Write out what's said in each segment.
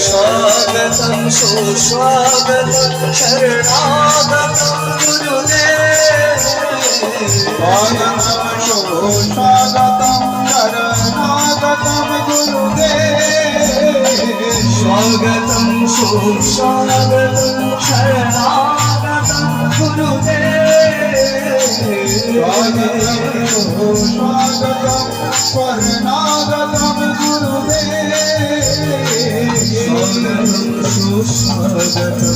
स्वागतं सुस्वागतं शरणागतं गुरुदेव स्वागतं सुस्वागतं शरणागतं गुरुदेव स्वागतं सुस्वागतं शरणागतं गुरुदेव स्वागतं सुस्वागतं शरणागतं गुरुदेव सुस्वागतं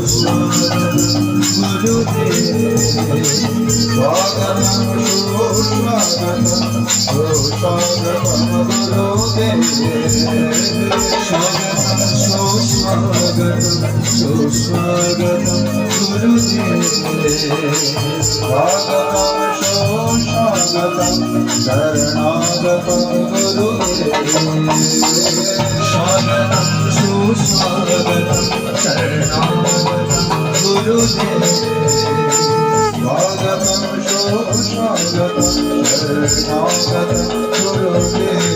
सुस्वागतं गुरुदेव स्वागतं सुस्वागतं सुस्वागतं गुरुदेव स्वागतं सुस्वागतं सुस्वागतं गुरुदेव स्वागतं सुस्वागतं शरणागतं गुरुदेव स्वागतं सुस्वागतं शरणागतं गुरुदेव स्वागतं सुस्वागतं शरणागतं गुरुदेव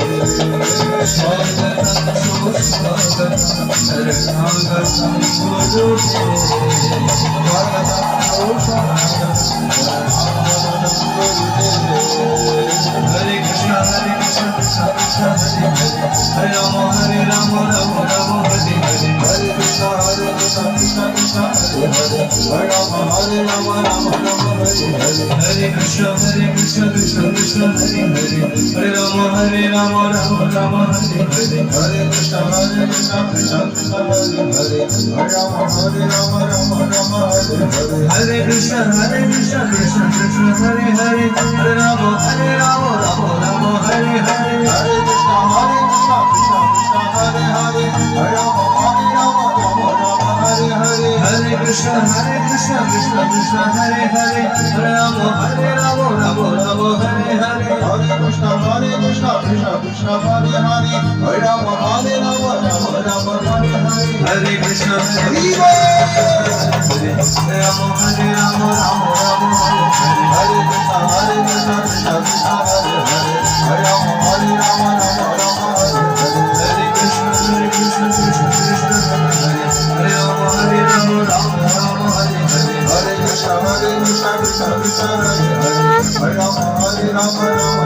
स्वागतं सुस्वागतं शरणागतं गुरुदेव स्वागतं सुस्वागतं शरणागतं गुरुदेव हरे कृष्ण कृष्ण कृष्ण हरे हरे राम हरे राम राम राम हरे हरे हरे कृष्ण कृष्ण कृष्ण हरे हरे हरे राम हरे राम राम राम हरे हरे हरे कृष्ण कृष्ण कृष्ण हरे हरे हरे राम हरे राम राम राम हरे हरे हरे कृष्ण कृष्ण कृष्ण हरे हरे हरे राम हरे राम राम राम हरे हरे हरे कृष्ण कृष्ण कृष्ण हरे हरे हरे राम हरे राम राम राम हरे हरे हरे कृष्ण कृष्ण कृष्ण हरे हरे हरे राम हरे राम राम राम हरे हरे हरे कृष्ण कृष्ण कृष्ण हरे हरे हरे राम हरे राम राम राम हरे हरे हरे कृष्ण कृष्ण कृष्ण हरे हरे हरे राम हरे राम राम राम हरे हरे हरे कृष्ण हरे राम हरे राम राम राम हरे हरे कृष्ण कृष्ण कृष्ण हरे हरे हरे राम हरे राम राम राम हरे हरे कृष्ण कृष्ण कृष्ण हरे हरे राम हरे राम राम राम हरे हरे हरे कृष्ण कृष्ण कृष्ण हरे हरे हरे राम हरे राम राम राम हरे हरे हरे कृष्ण कृष्ण कृष्ण हरे हरे हरे राम हरे राम राम राम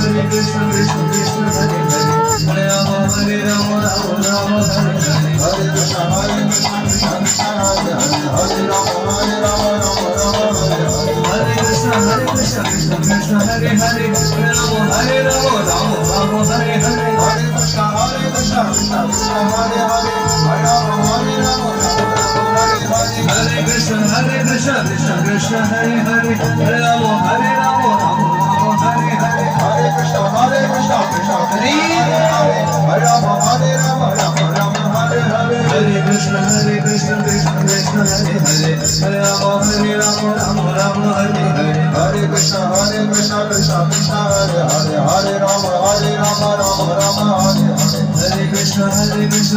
हरे हरे हरे कृष्ण कृष्ण कृष्ण हरे हरे हरे राम हरे राम राम राम हरे हरे हरे कृष्ण कृष्ण कृष्ण हरे हरे हरे राम हरे राम राम राम हरे हरे हरे कृष्ण कृष्ण कृष्ण हरे हरे हरे राम हरे राम राम राम हरे हरे हरे कृष्ण कृष्ण कृष्ण हरे हरे हरे राम हरे राम राम राम हरे हरे हरे कृष्ण कृष्ण हरे हरे हरे राम हरे राम राम राम हरे हरे हरे कृष्ण कृष्ण कृष्ण हरे हरे हरे राम हरे राम राम राम हरे हरे हरे कृष्ण कृष्ण कृष्ण हरे हरे हरे राम हरे राम राम राम हरे हरे हरे कृष्ण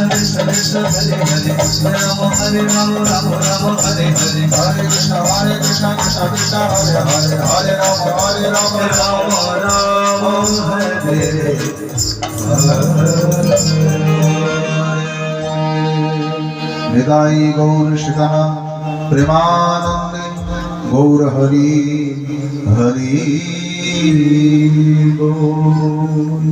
कृष्ण कृष्ण हरे हरे हरे राम हरे राम राम राम हरे हरे हरे कृष्ण कृष्ण कृष्ण हरे हरे हरे राम राम हरे निताई गौर श्रीतना प्रेमानंदे गौर हरि हरि बोल।